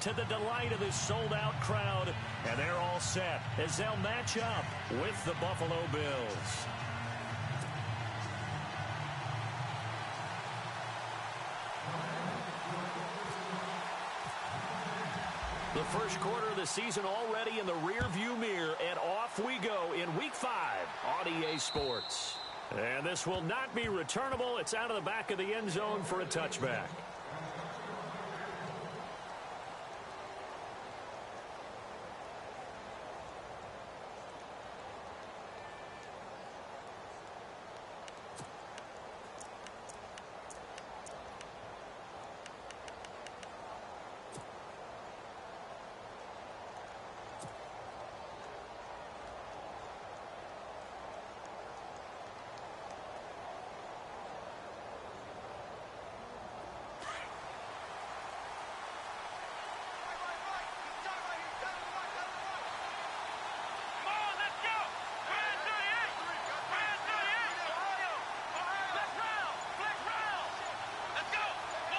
to the delight of this sold-out crowd. And they're all set as they'll match up with the Buffalo Bills. The first quarter of the season already in the rearview mirror, and off we go in Week 5 on EA Sports. And this will not be returnable. It's out of the back of the end zone for a touchback.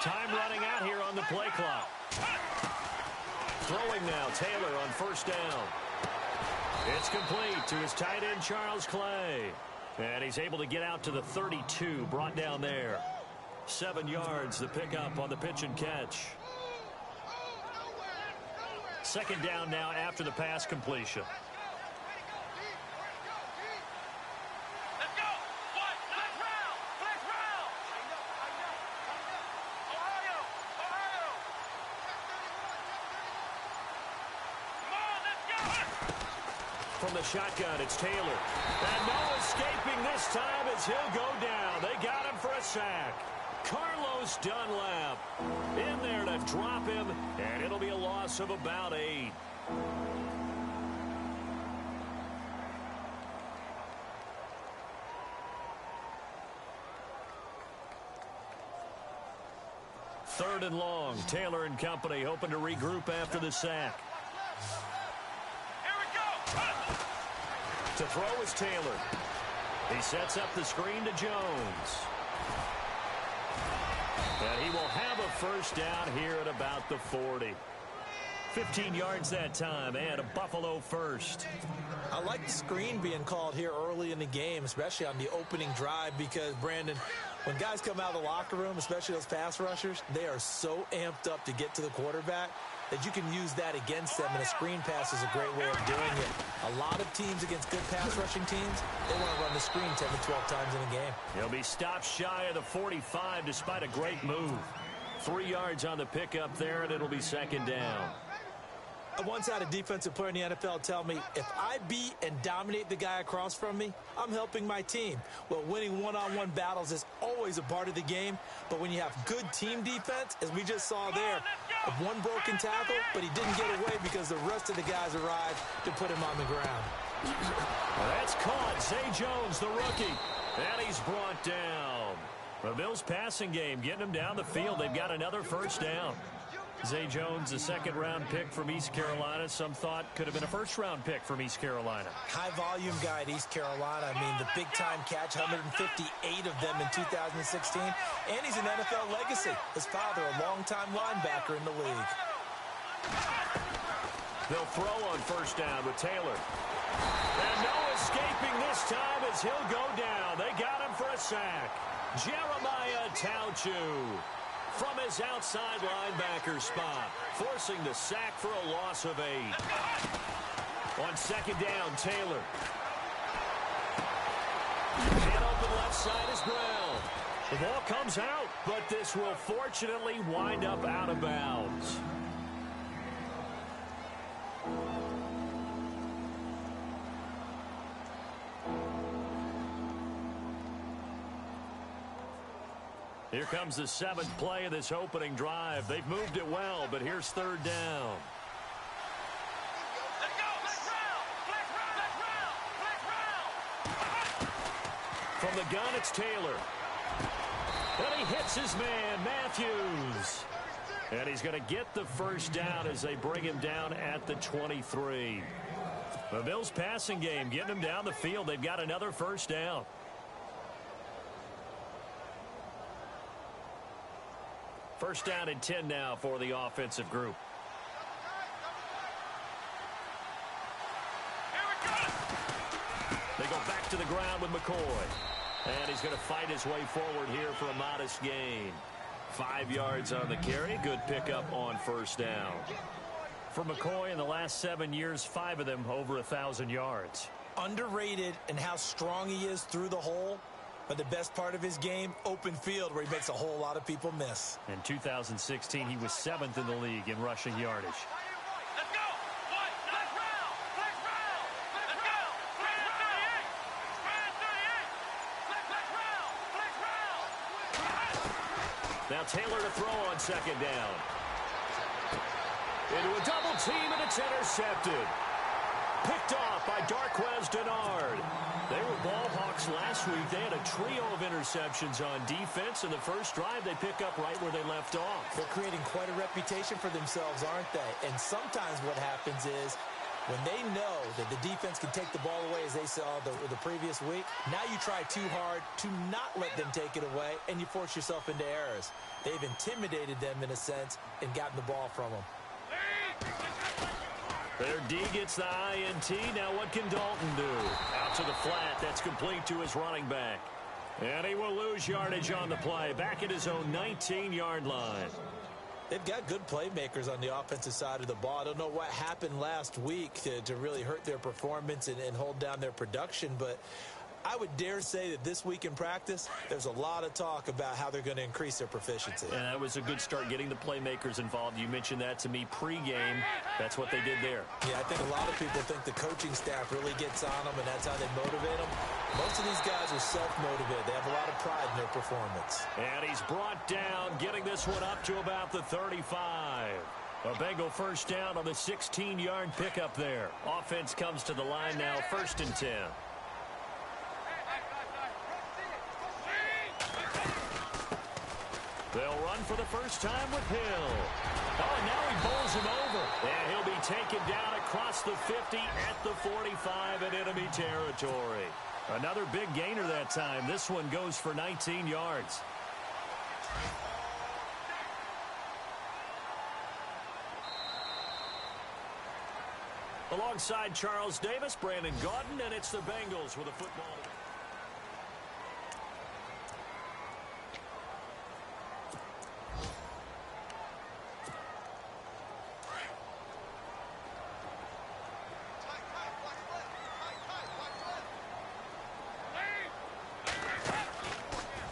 Time running out here on the play clock. Throwing now, Taylor on first down. It's complete to his tight end, Charles Clay. And he's able to get out to the 32, brought down there. 7 yards, the pickup on the pitch and catch. Second down now after the pass completion. From the shotgun, it's Taylor. And no escaping this time as he'll go down. They got him for a sack. Carlos Dunlap in there to drop him, and it'll be a loss of about 8. Third and long. Taylor and company hoping to regroup after the sack. To throw is Taylor. He sets up the screen to Jones. And he will have a first down here at about the 40. 15 yards that time, and a Buffalo first. I like the screen being called here early in the game, especially on the opening drive, because, Brandon, when guys come out of the locker room, especially those pass rushers, they are so amped up to get to the quarterback that you can use that against them, and a screen pass is a great way of doing it. A lot of teams against good pass rushing teams, they want to run the screen 10 to 12 times in a game. He'll be stopped shy of the 45 despite a great move. 3 yards on the pickup there, and it'll be second down. I once had a defensive player in the NFL tell me, if I beat and dominate the guy across from me, I'm helping my team. Well, winning one-on-one battles is always a part of the game, but when you have good team defense, as we just saw there, of one broken tackle, but he didn't get away because the rest of the guys arrived to put him on the ground. Well, that's caught. Zay Jones, the rookie, and he's brought down. The Bills' passing game getting them down the field. They've got another first down. Zay Jones, a second-round pick from East Carolina. Some thought could have been a first-round pick from East Carolina. High-volume guy at East Carolina. I mean, the big-time catch, 158 of them in 2016. And he's an NFL legacy. His father, a longtime linebacker in the league. They'll throw on first down with Taylor. And no escaping this time as he'll go down. They got him for a sack. Jeremiah Tauchu from his outside linebacker spot, forcing the sack for a loss of 8. On second down, Taylor. And open left side is Brown. The ball comes out, but this will fortunately wind up out of bounds. Here comes the 7th play of this opening drive. They've moved it well, but here's third down. Let's go! Flex round! From the gun, it's Taylor. And he hits his man, Matthews. And he's going to get the first down as they bring him down at the 23. The Bills' passing game getting them down the field. They've got another first down. First down and 10 now for the offensive group. They go back to the ground with McCoy. And he's going to fight his way forward here for a modest gain. 5 yards on the carry. Good pickup on first down. For McCoy, in the last 7 years, 5 of them over 1,000 yards. Underrated in how strong he is through the hole. But the best part of his game, open field, where he makes a whole lot of people miss. In 2016, he was 7th in the league in rushing yardage. Let's go. One. Next round. Next round. Let's go. Spread 38. Spread 38. Next round. Next round. Now Taylor to throw on second down. Into a double team, and it's intercepted. Picked off by Darquez Denard. They were ball hawks last week. They had a trio of interceptions on defense. In the first drive, they pick up right where they left off. They're creating quite a reputation for themselves, aren't they? And sometimes what happens is when they know that the defense can take the ball away, as they saw the previous week, now you try too hard to not let them take it away, and you force yourself into errors. They've intimidated them in a sense and gotten the ball from them. Their D gets the INT. Now what can Dalton do? Out to the flat. That's complete to his running back. And he will lose yardage on the play. Back at his own 19-yard line. They've got good playmakers on the offensive side of the ball. I don't know what happened last week to really hurt their performance and hold down their production, but I would dare say that this week in practice, there's a lot of talk about how they're going to increase their proficiency. And that was a good start, getting the playmakers involved. You mentioned that to me pregame. That's what they did there. Yeah, I think a lot of people think the coaching staff really gets on them, and that's how they motivate them. Most of these guys are self-motivated. They have a lot of pride in their performance. And he's brought down, getting this one up to about the 35. A Bengal first down on the 16-yard pickup there. Offense comes to the line now, 1st and 10. They'll run for the first time with Hill. Oh, and now he bowls him over. And he'll be taken down across the 50 at the 45 in enemy territory. Another big gainer that time. This one goes for 19 yards. Alongside Charles Davis, Brandon Gaudin, and it's the Bengals with a football.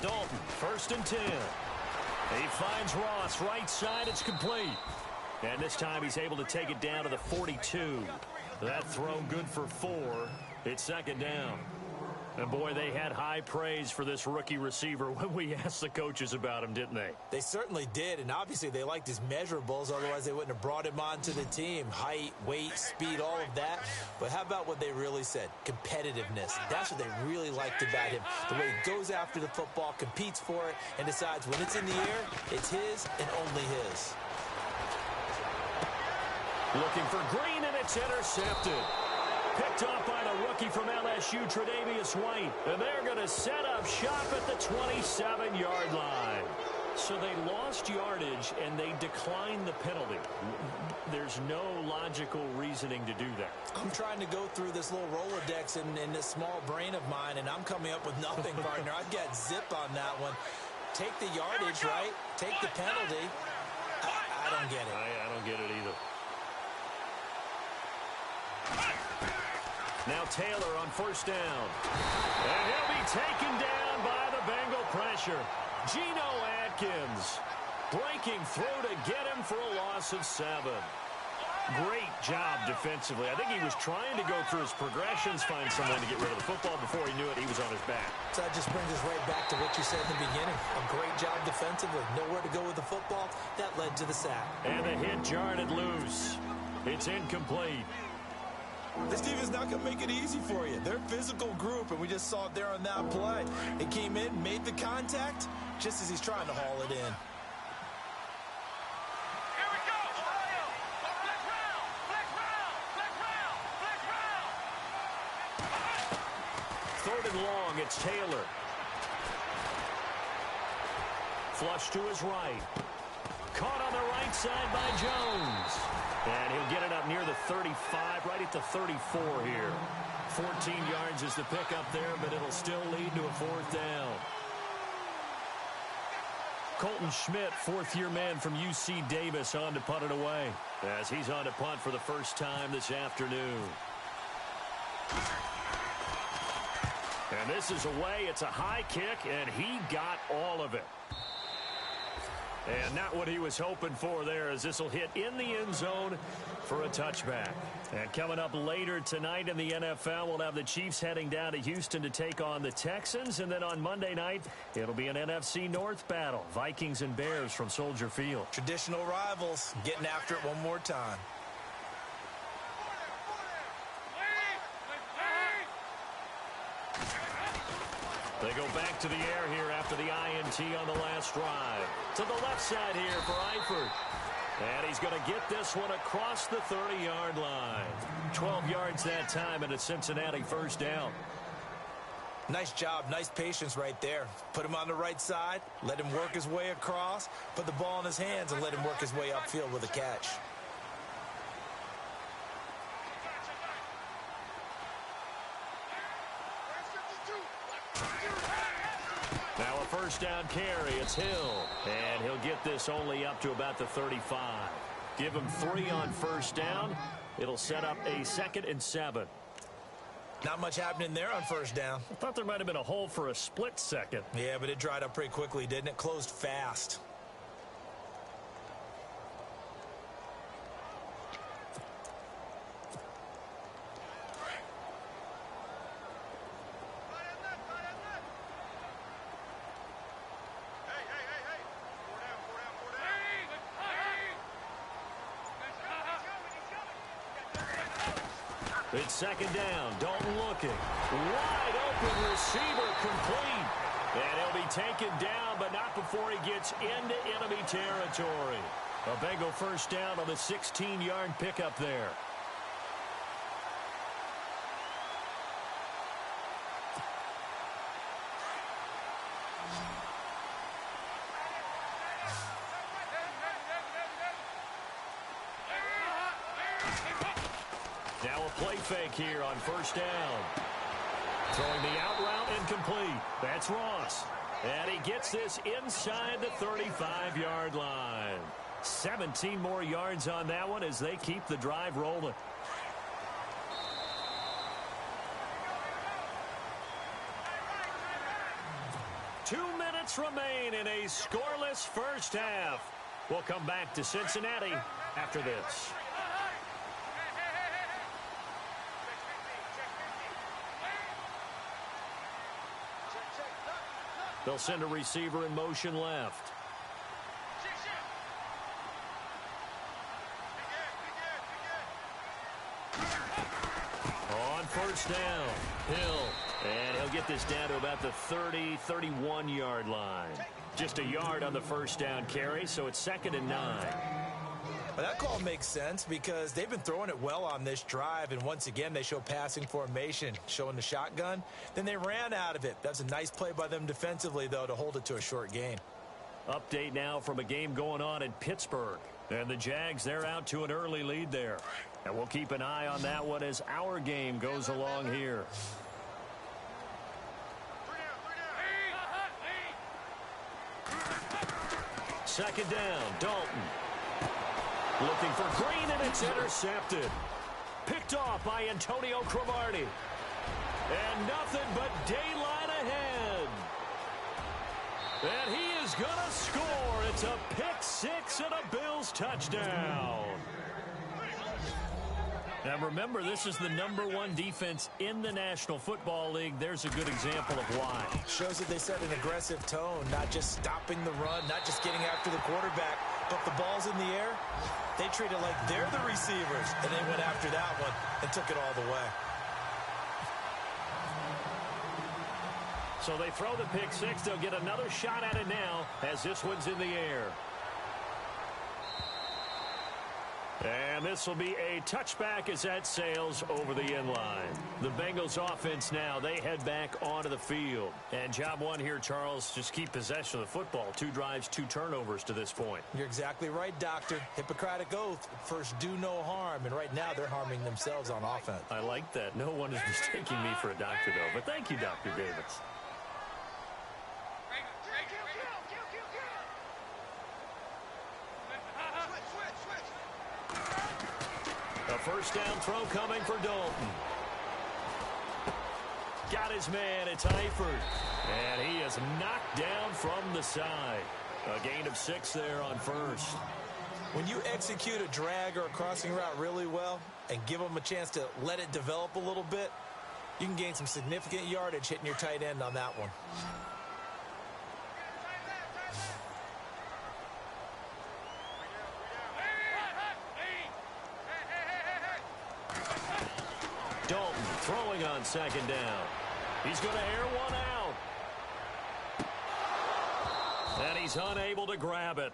Dalton, 1st and 10. He finds Ross, right side, it's complete. And this time he's able to take it down to the 42. That throw good for 4. It's 2nd down. And boy, they had high praise for this rookie receiver when we asked the coaches about him, didn't they? They certainly did, and obviously they liked his measurables, otherwise they wouldn't have brought him onto the team. Height, weight, speed, all of that. But how about what they really said? Competitiveness. That's what they really liked about him. The way he goes after the football, competes for it, and decides when it's in the air, it's his and only his. Looking for Green, and it's intercepted. Picked off by the rookie from LSU, Tre'Davious White. And they're going to set up shop at the 27-yard line. So they lost yardage, and they declined the penalty. There's no logical reasoning to do that. I'm trying to go through this little Rolodex in this small brain of mine, and I'm coming up with nothing, partner. I've got zip on that one. Take the yardage, right? Take the penalty. I don't get it. I don't get it either. Now Taylor on 1st down. And he'll be taken down by the Bengal pressure. Geno Atkins breaking through to get him for a loss of 7. Great job defensively. I think he was trying to go through his progressions, find someone to get rid of the football. Before he knew it, he was on his back. So that just brings us right back to what you said in the beginning. A great job defensively. Nowhere to go with the football. That led to the sack. And the hit jarred it loose. It's incomplete. This defense is not going to make it easy for you. They're a physical group, and we just saw it there on that play. It came in, made the contact, just as he's trying to haul it in. Here we go. Flex round. Flex round. Flex round. Flex round. 3rd and long, it's Taylor. Flush to his right. Caught on the right side by Jones. And he'll He'll get it up near the 35, right at the 34 here. 14 yards is the pickup there, but it'll still lead to a fourth down. Colton Schmidt, fourth-year man from UC Davis, on to punt it away, as he's on to punt for the first time this afternoon. And this is away. It's a high kick, and he got all of it. And not what he was hoping for there, as this will hit in the end zone for a touchback. And coming up later tonight in the NFL, we'll have the Chiefs heading down to Houston to take on the Texans. And then on Monday night, it'll be an NFC North battle. Vikings and Bears from Soldier Field. Traditional rivals getting after it one more time. They go back to the air here after the INT on the last drive. To the left side here for Eifert. And he's going to get this one across the 30-yard line. 12 yards that time, and a Cincinnati first down. Nice job, nice patience right there. Put him on the right side, let him work his way across, put the ball in his hands, and let him work his way upfield with a catch. Now a first down carry. It's Hill. And he'll get this only up to about the 35. Give him 3 on first down. It'll set up a 2nd and 7. Not much happening there on first down. I thought there might have been a hole for a split second. Yeah, but it dried up pretty quickly, didn't it? Closed fast. It's second down. Dalton looking. Wide open receiver complete. And he'll be taken down, but not before he gets into enemy territory. A Bengal first down on the 16-yard pickup there. Now a play fake here on first down. Throwing the out route incomplete. That's Ross. And he gets this inside the 35-yard line. 17 more yards on that one as they keep the drive rolling. Two minutes remain in a scoreless first half. We'll come back to Cincinnati after this. They'll send a receiver in motion left. On first down, Hill. And he'll get this down to about the 30, 31-yard line. Just a yard on the first down carry, so it's 2nd and 9. Well, that call makes sense because they've been throwing it well on this drive, and once again they show passing formation, showing the shotgun. Then they ran out of it. That's a nice play by them defensively, though, to hold it to a short gain. Update now from a game going on in Pittsburgh. And the Jags, they're out to an early lead there. And we'll keep an eye on that one as our game goes along here. Second down, Dalton. Looking for Green, and it's intercepted. Picked off by Antonio Cromartie. And nothing but daylight ahead. And he is going to score. It's a pick-6 and a Bills touchdown. Now remember, this is the #1 defense in the National Football League. There's a good example of why. Shows that they set an aggressive tone, not just stopping the run, not just getting after the quarterback, but the ball's in the air. They treat it like they're the receivers, and they went after that one and took it all the way. So they throw the pick-6. They'll get another shot at it now as this one's in the air. And this will be a touchback as that sails over the end line. The Bengals offense now, they head back onto the field. And job one here, Charles, just keep possession of the football. 2 drives, 2 turnovers to this point. You're exactly right, Doctor. Hippocratic oath, first do no harm. And right now they're harming themselves on offense. I like that. No one is mistaking me for a doctor, though. But thank you, Dr. Davis. A first down throw coming for Dalton. Got his man, it's Eifert. And he is knocked down from the side. A gain of 6 there on first. When you execute a drag or a crossing route really well and give them a chance to let it develop a little bit, you can gain some significant yardage hitting your tight end on that one. Dalton throwing on second down. He's going to air one out. And he's unable to grab it.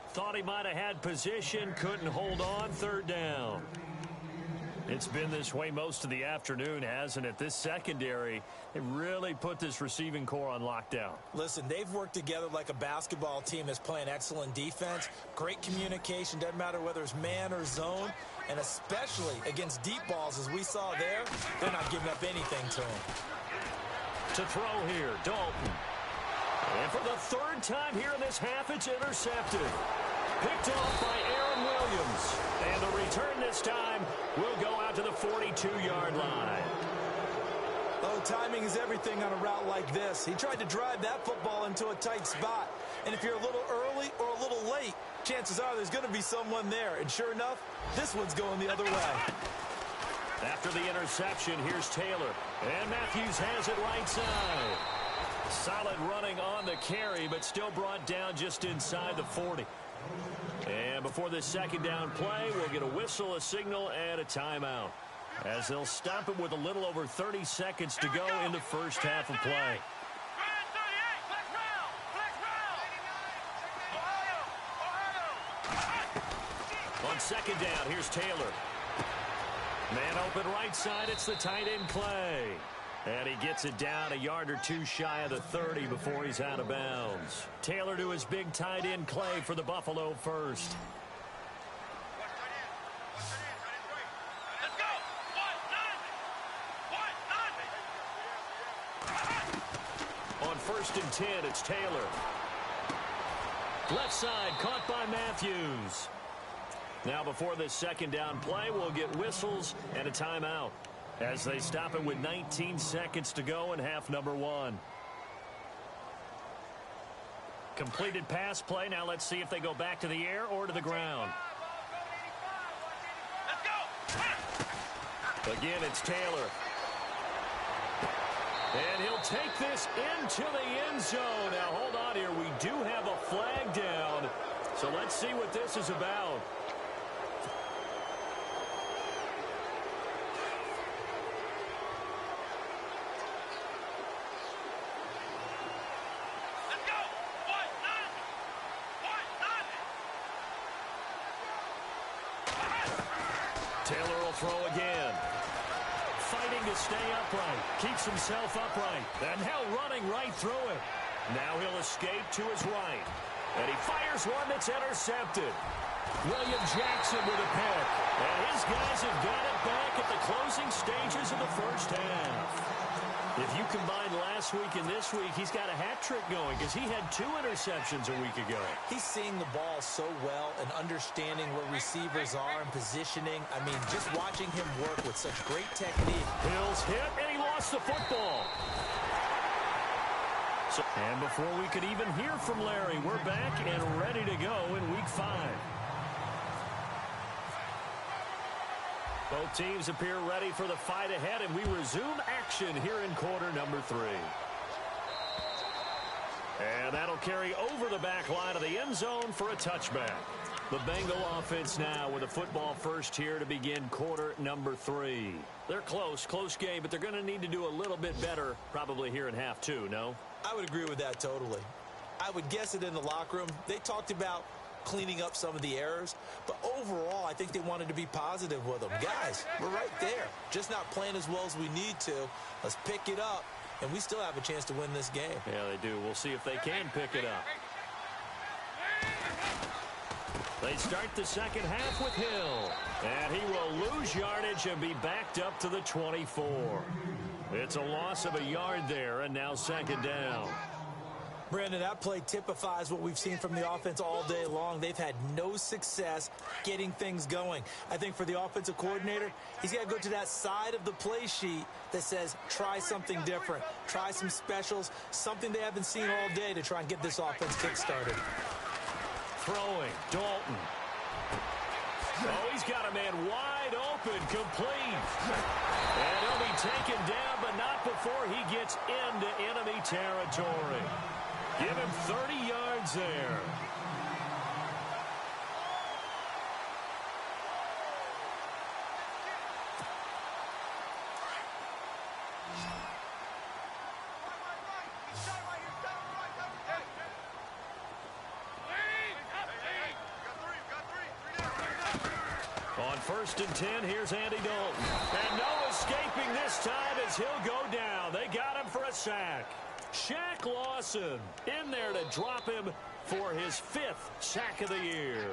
Thought he might have had position, couldn't hold on, third down. It's been this way most of the afternoon, hasn't it? This secondary, they really put this receiving core on lockdown. Listen, they've worked together like a basketball team that's playing excellent defense. Great communication, doesn't matter whether it's man or zone. And especially against deep balls, as we saw there, they're not giving up anything to them. To throw here, Dalton. And for the 3rd time here in this half, it's intercepted. Picked off by Aaron Williams. And the return this time will go out to the 42-yard line. Oh, timing is everything on a route like this. He tried to drive that football into a tight spot. And if you're a little early or a little late, chances are there's going to be someone there. And sure enough, this one's going the other way. After the interception, here's Taylor. And Matthews has it right side. Solid running on the carry, but still brought down just inside the 40. And before this second down play, we'll get a whistle, a signal, and a timeout, as they'll stop it with a little over 30 seconds to go in the first half of play. On second down, here's Taylor. Man open right side, it's the tight end Clay. And he gets it down a yard or 2 shy of the 30 before he's out of bounds. Taylor to his big tight end Clay for the Buffalo first. Let's go. 1-9. On 1st and 10, it's Taylor. Left side caught by Matthews. Now before this second down play, we'll get whistles and a timeout, as they stop it with 19 seconds to go in half number 1. Completed pass play. Now let's see if they go back to the air or to the ground. Let's go. Again, it's Taylor. And he'll take this into the end zone. Now hold on here. We do have a flag down. So let's see what this is about. Taylor will throw again. Fighting to stay upright. Keeps himself upright. And now running right through it. Now he'll escape to his right. And he fires one that's intercepted. William Jackson with a pick. And his guys have got it back at the closing stages of the first half. If you combine last week and this week, he's got a hat trick going because he had 2 interceptions a week ago. He's seeing the ball so well and understanding where receivers are and positioning. I mean, just watching him work with such great technique. Hills hit, and he lost the football. And before we could even hear from Larry, we're back and ready to go in week 5. Both teams appear ready for the fight ahead, and we resume action here in quarter number 3. And that'll carry over the back line of the end zone for a touchback. The Bengal offense now with a football first here to begin quarter number 3. They're close game, but they're going to need to do a little bit better probably here in half 2, no? I would agree with that totally. I would guess it in the locker room. They talked about cleaning up some of the errors. But overall, I think they wanted to be positive with them. Guys, we're right there. Just not playing as well as we need to. Let's pick it up, and we still have a chance to win this game. Yeah, they do. We'll see if they can pick it up. They start the second half with Hill. And he will lose yardage and be backed up to the 24. It's a loss of a yard there, and now second down. Brandon, that play typifies what we've seen from the offense all day long. They've had no success getting things going. I think for the offensive coordinator, he's got to go to that side of the play sheet that says try something different, try some specials, something they haven't seen all day to try and get this offense kick-started. Throwing, Dalton. Oh, he's got a man wide open, complete. And he'll be taken down, but not before he gets into enemy territory. Give him 30 yards there. On 1st and 10, here's Andy Dalton. And no escaping this time as he'll go down. They got him for a sack. Shaq Lawson in there to drop him for his 5th sack of the year.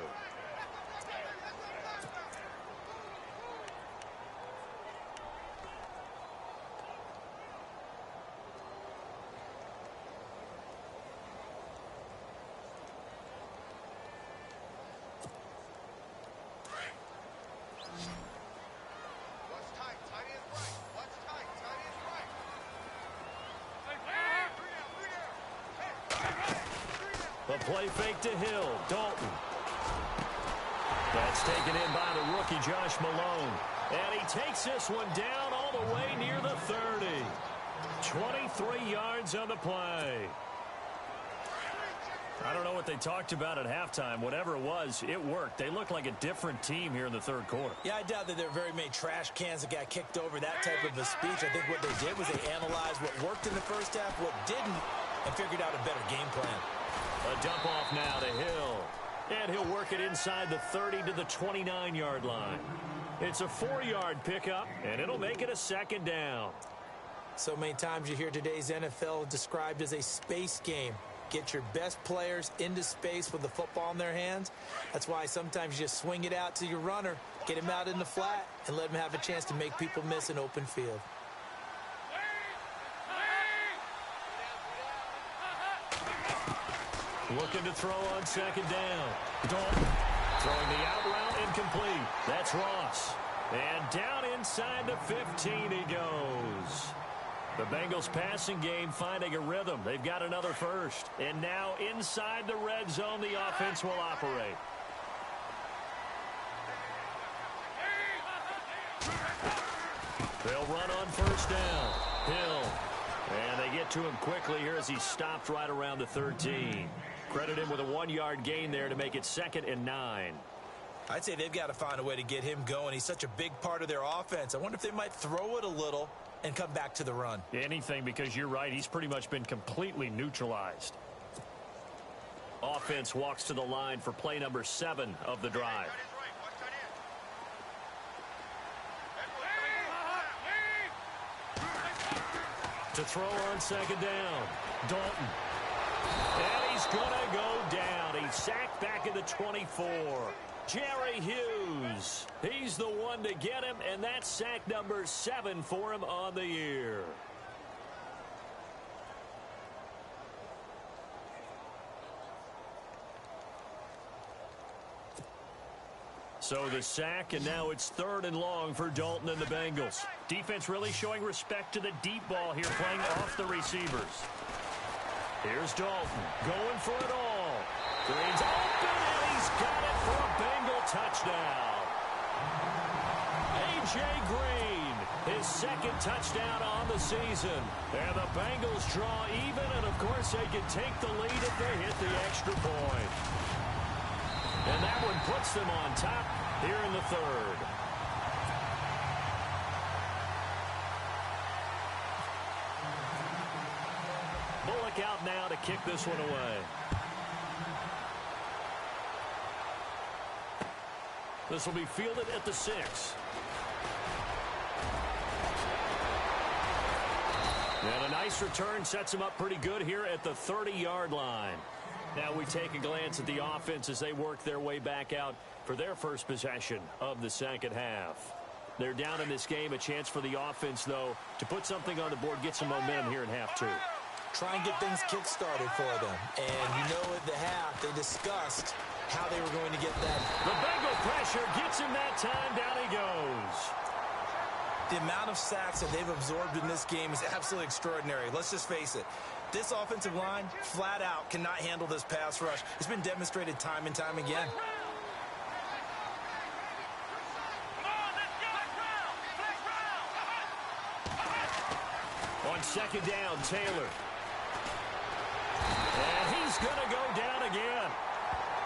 The play fake to Hill. Dalton. That's taken in by the rookie Josh Malone. And he takes this one down all the way near the 30. 23 yards on the play. I don't know what they talked about at halftime. Whatever it was, it worked. They looked like a different team here in the third quarter. Yeah, I doubt that there were very many trash cans that got kicked over, that type of a speech. I think what they did was they analyzed what worked in the first half, what didn't, and figured out a better game plan. A dump off now to Hill. And he'll work it inside the 30 to the 29-yard line. It's a 4-yard pickup, and it'll make it a second down. So many times you hear today's NFL described as a space game. Get your best players into space with the football in their hands. That's why sometimes you just swing it out to your runner, get him out in the flat, and let him have a chance to make people miss an open field. Looking to throw on second down. Dalton throwing the out route incomplete. That's Ross. And down inside the 15 he goes. The Bengals passing game finding a rhythm. They've got another first. And now inside the red zone, the offense will operate. They'll run on first down. Hill. And they get to him quickly here as he stopped right around the 13. Credit him with a 1-yard gain there to make it 2nd and 9. I'd say they've got to find a way to get him going. He's such a big part of their offense. I wonder if they might throw it a little and come back to the run. Anything, because you're right. He's pretty much been completely neutralized. Offense walks to the line for play number 7 of the drive. To throw on second down. Dalton. And he's going to go down. He's sacked back at the 24. Jerry Hughes. He's the one to get him, and that's sack number 7 for him on the year. So the sack, and now it's 3rd and long for Dalton and the Bengals. Defense really showing respect to the deep ball here, playing off the receivers. Here's Dalton going for it all. Green's open, and he's got it for a Bengal touchdown. A.J. Green, his 2nd touchdown on the season. And the Bengals draw even, and of course they can take the lead if they hit the extra point. And that one puts them on top here in the 3rd. Bullock out now to kick this one away. This will be fielded at the 6. And a nice return sets him up pretty good here at the 30-yard line. Now we take a glance at the offense as they work their way back out for their first possession of the second half. They're down in this game. A chance for the offense, though, to put something on the board, get some momentum here in half 2. Try and get things kick-started for them. And you know at the half, they discussed how they were going to get that. The Bengal pressure gets him that time. Down he goes. The amount of sacks that they've absorbed in this game is absolutely extraordinary. Let's just face it. This offensive line, flat out, cannot handle this pass rush. It's been demonstrated time and time again. On second down, Taylor. And he's going to go down again.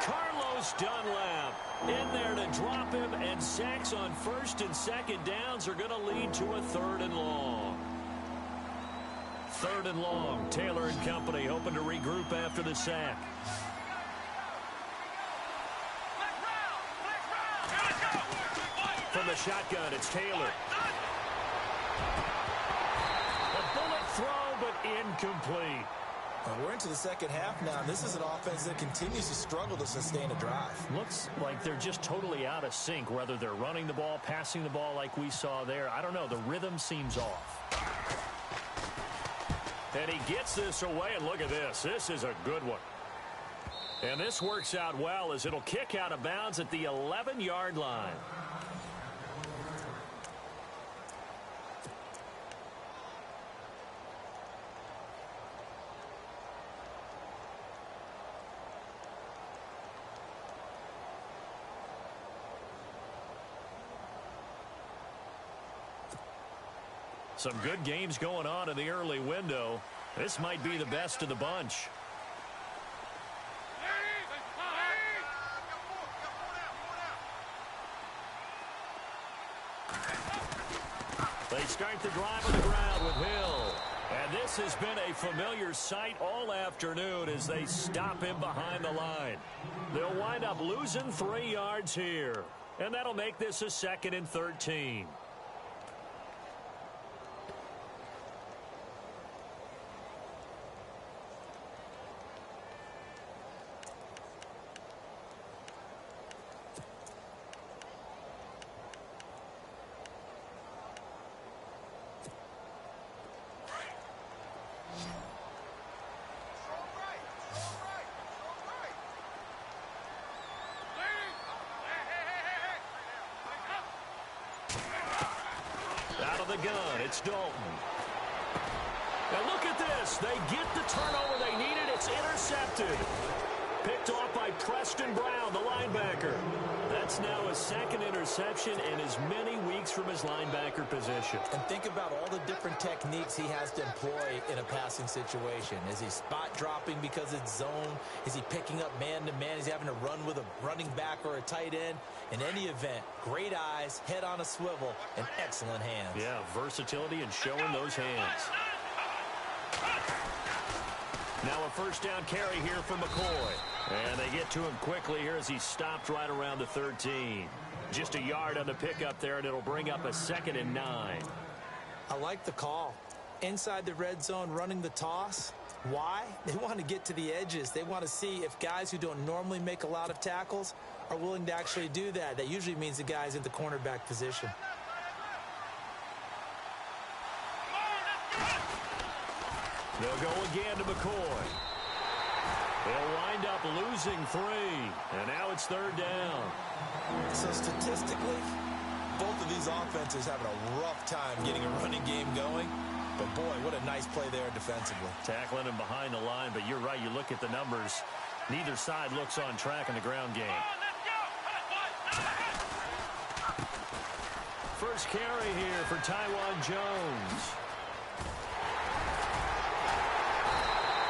Carlos Dunlap in there to drop him, and sacks on first and second downs are going to lead to a 3rd and long. 3rd and long. Taylor and company hoping to regroup after the sack. From the shotgun, it's Taylor. A bullet throw, but incomplete. Well, we're into the second half now. This is an offense that continues to struggle to sustain a drive. Looks like they're just totally out of sync, whether they're running the ball, passing the ball like we saw there. I don't know. The rhythm seems off. And he gets this away, and look at this. This is a good one. And this works out well as it'll kick out of bounds at the 11-yard line. Some good games going on in the early window. This might be the best of the bunch. They start the drive on the ground with Hill. And this has been a familiar sight all afternoon as they stop him behind the line. They'll wind up losing 3 yards here. And that'll make this a 2nd and 13. Out of the gun, it's Dalton. Now look at this. They get the turnover they needed. It's intercepted. Picked off by Preston Brown, the linebacker. That's now his 2nd interception in as many weeks from his linebacker position. And think about all the different techniques he has to employ in a passing situation. Is he spot dropping because it's zone? Is he picking up man-to-man? Is he having to run with a running back or a tight end? In any event, great eyes, head on a swivel, and excellent hands. Yeah, versatility and showing those hands. Now a first down carry here for McCoy. And they get to him quickly here as he stopped right around the 13. Just a yard on the pickup there, and it'll bring up a 2nd and 9. I like the call. Inside the red zone, running the toss. Why? They want to get to the edges. They want to see if guys who don't normally make a lot of tackles are willing to actually do that. That usually means the guy's in the cornerback position. They'll go again to McCoy. They'll wind up losing 3. And now it's 3rd down. So statistically, both of these offenses having a rough time getting a running game going. But boy, what a nice play there defensively. Tackling him behind the line, but you're right. You look at the numbers. Neither side looks on track in the ground game. First carry here for Tywan Jones.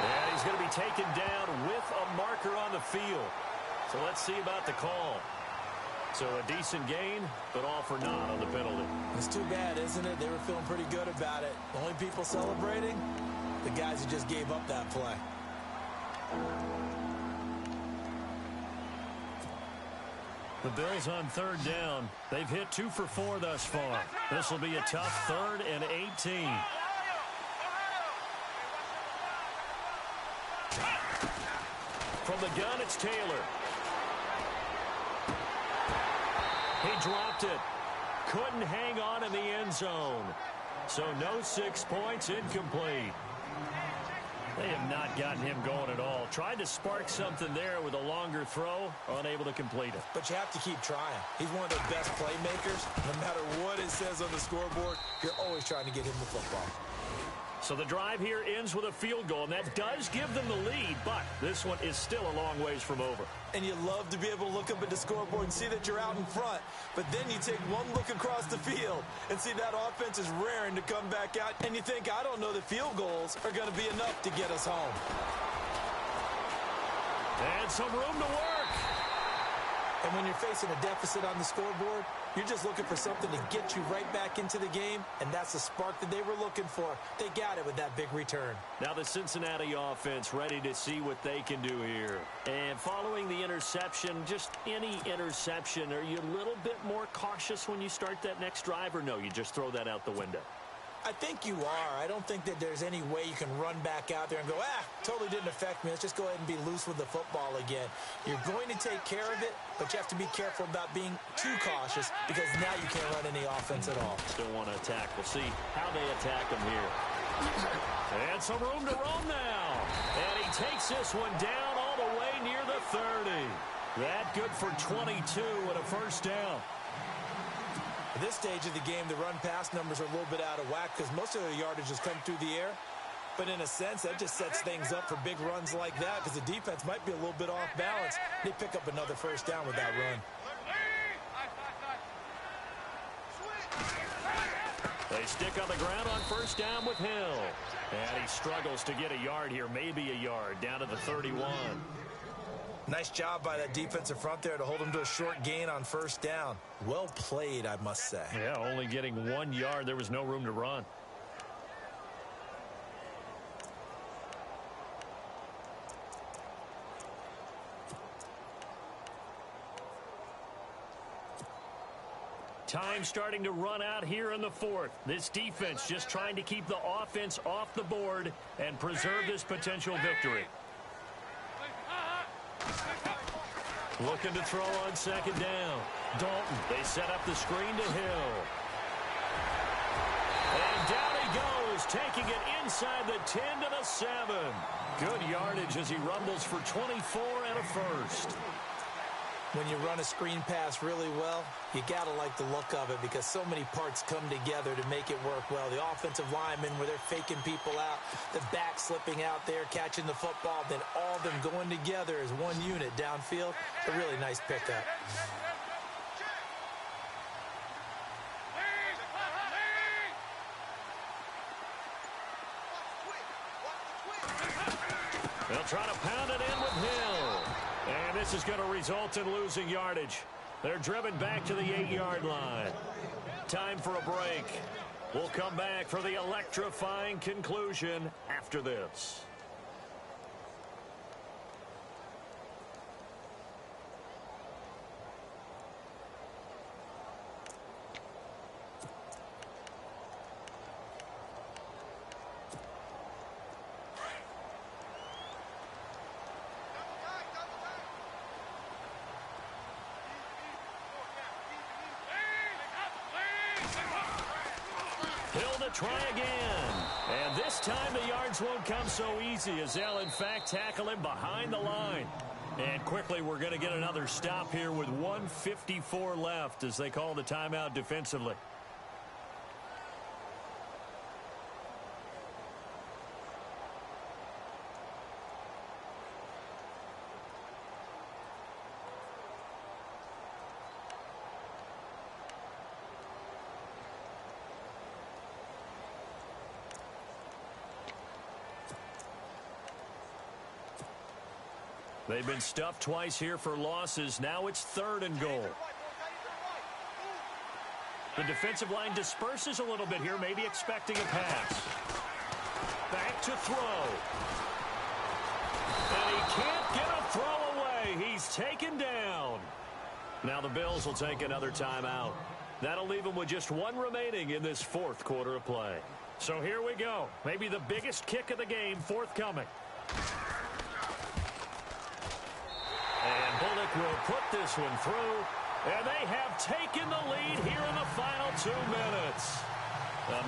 And he's going to be taken down with a marker on the field. So let's see about the call. So a decent gain, but all for naught on the penalty. It's too bad, isn't it? They were feeling pretty good about it. Only people celebrating, the guys who just gave up that play. The Bills on third down. They've hit 2 for 4 thus far. This will be a tough 3rd and 18. From the gun, it's Taylor. He dropped it. Couldn't hang on in the end zone. So no 6 points, incomplete. They have not gotten him going at all. Tried to spark something there with a longer throw, unable to complete it. But you have to keep trying. He's one of their best playmakers. No matter what it says on the scoreboard, you're always trying to get him the football. So the drive here ends with a field goal, and that does give them the lead, but this one is still a long ways from over. And you love to be able to look up at the scoreboard and see that you're out in front. But then you take one look across the field and see that offense is raring to come back out. And you think, I don't know that field goals are going to be enough to get us home. And some room to work. And when you're facing a deficit on the scoreboard, you're just looking for something to get you right back into the game, and that's the spark that they were looking for. They got it with that big return. Now the Cincinnati offense ready to see what they can do here. And following the interception, just any interception, are you a little bit more cautious when you start that next drive, or no, you just throw that out the window? I think you are. I don't think that there's any way you can run back out there and go, totally didn't affect me. Let's just go ahead and be loose with the football again. You're going to take care of it, but you have to be careful about being too cautious because now you can't run any offense at all. Still want to attack. We'll see how they attack them here. And some room to roam now. And he takes this one down all the way near the 30. That good for 22 and a first down. At this stage of the game, the run-pass numbers are a little bit out of whack because most of their yardage has come through the air. But in a sense, that just sets things up for big runs like that because the defense might be a little bit off balance. They pick up another first down with that run. They stick on the ground on first down with Hill. And he struggles to get a yard here, maybe a yard, down to the 31. Nice job by that defensive front there to hold him to a short gain on first down. Well played, I must say. Yeah, only getting 1 yard. There was no room to run. Time starting to run out here in the 4th. This defense just trying to keep the offense off the board and preserve this potential victory. Looking to throw on second down. Dalton, they set up the screen to Hill. And down he goes, taking it inside the 10 to the 7. Good yardage as he rumbles for 24 and a first. When you run a screen pass really well, you got to like the look of it because so many parts come together to make it work well. The offensive linemen, where they're faking people out, the back slipping out there, catching the football, then all of them going together as one unit downfield. A really nice pickup. They'll try to pound it in with Hill. And this is going to result in losing yardage. They're driven back to the 8-yard line. Time for a break. We'll come back for the electrifying conclusion after this. Try again. And this time the yards won't come so easy as they'll in fact tackle him behind the line. And quickly we're going to get another stop here with 1:54 left as they call the timeout defensively. They've been stuffed twice here for losses. Now it's 3rd and goal. The defensive line disperses a little bit here, maybe expecting a pass. Back to throw. And he can't get a throw away. He's taken down. Now the Bills will take another timeout. That'll leave them with just one remaining in this fourth quarter of play. So here we go. Maybe the biggest kick of the game forthcoming. And Bullock will put this one through. And they have taken the lead here in the final 2 minutes.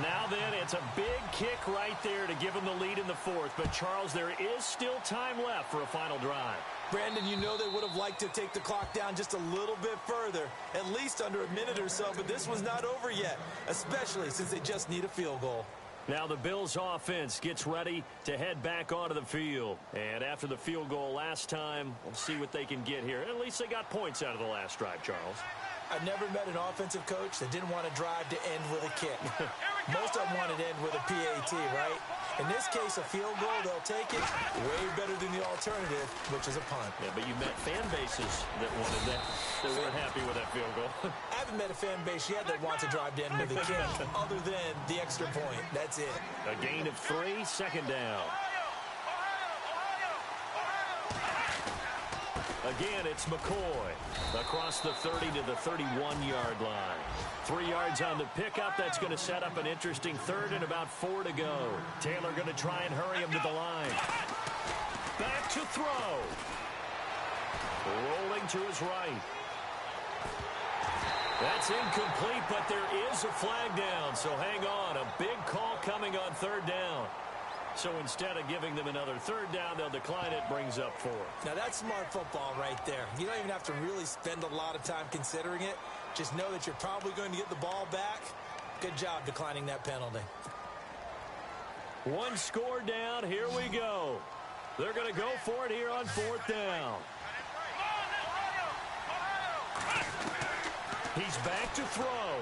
Now then, it's a big kick right there to give them the lead in the fourth. But, Charles, there is still time left for a final drive. Brandon, you know they would have liked to take the clock down just a little bit further, at least under a minute or so, but this one's not over yet, especially since they just need a field goal. Now the Bills offense gets ready to head back onto the field. And after the field goal last time, we'll see what they can get here. At least they got points out of the last drive, Charles. I've never met an offensive coach that didn't want to drive to end with a kick. Most of them wanted to end with a PAT, right? In this case, a field goal, they'll take it way better than the alternative, which is a punt. Yeah, but you met fan bases that wanted that. They weren't happy with that field goal. I haven't met a fan base yet that wants to drive to end with a kick, other than the extra point. That's it. A gain of 3, second down. Again, it's McCoy across the 30 to the 31-yard line. 3 yards on the pickup. That's going to set up an interesting third and about 4 to go. Taylor going to try and hurry him to the line. Back to throw. Rolling to his right. That's incomplete, but there is a flag down, so hang on. A big call coming on third down. So instead of giving them another third down, they'll decline it, brings up 4. Now, that's smart football right there. You don't even have to really spend a lot of time considering it. Just know that you're probably going to get the ball back. Good job declining that penalty. 1 score down. Here we go. They're going to go for it here on 4th down. He's back to throw.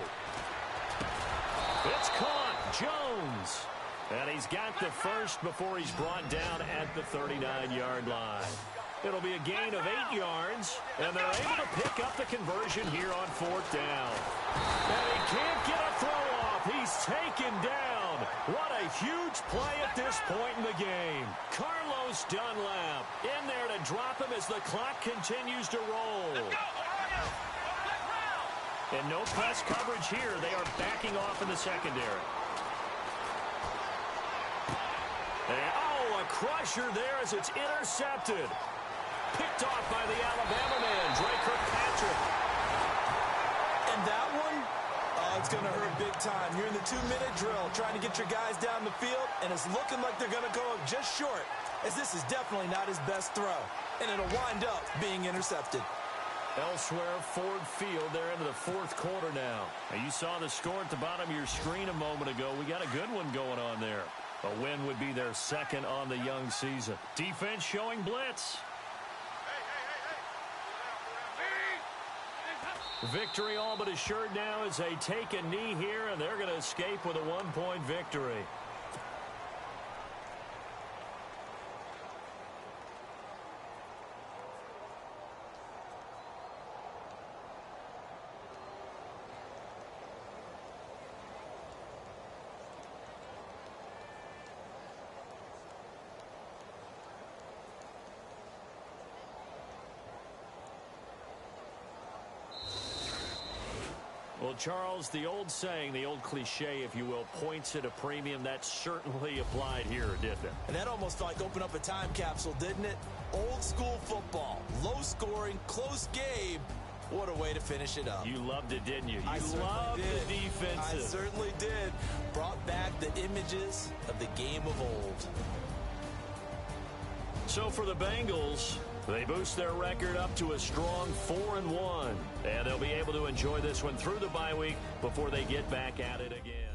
It's caught. Jones. And he's got the first before he's brought down at the 39-yard line. It'll be a gain of 8 yards, and they're able to pick up the conversion here on 4th down. And he can't get a throw off. He's taken down. What a huge play at this point in the game. Carlos Dunlap in there to drop him as the clock continues to roll. And no press coverage here. They are backing off in the secondary. And, a crusher there as it's intercepted. Picked off by the Alabama man, Drake Kirkpatrick. And that one, it's going to hurt big time. You're in the 2-minute drill trying to get your guys down the field, and it's looking like they're going to go just short, as this is definitely not his best throw. And it'll wind up being intercepted. Elsewhere, Ford Field, they're into the 4th quarter now. You saw the score at the bottom of your screen a moment ago. We got a good one going on there. A win would be their second on the young season. Defense showing blitz. Victory all but assured now as they take a knee here, and they're going to escape with a 1-point victory. Well, Charles, the old saying, the old cliche, if you will, points at a premium. That certainly applied here, didn't it? And that almost like opened up a time capsule, didn't it? Old school football, low scoring, close game. What a way to finish it up. You loved it, didn't you? I You loved the defensive. I certainly did. Brought back the images of the game of old. So for the Bengals, they boost their record up to a strong 4-1. And they'll be able to enjoy this one through the bye week before they get back at it again.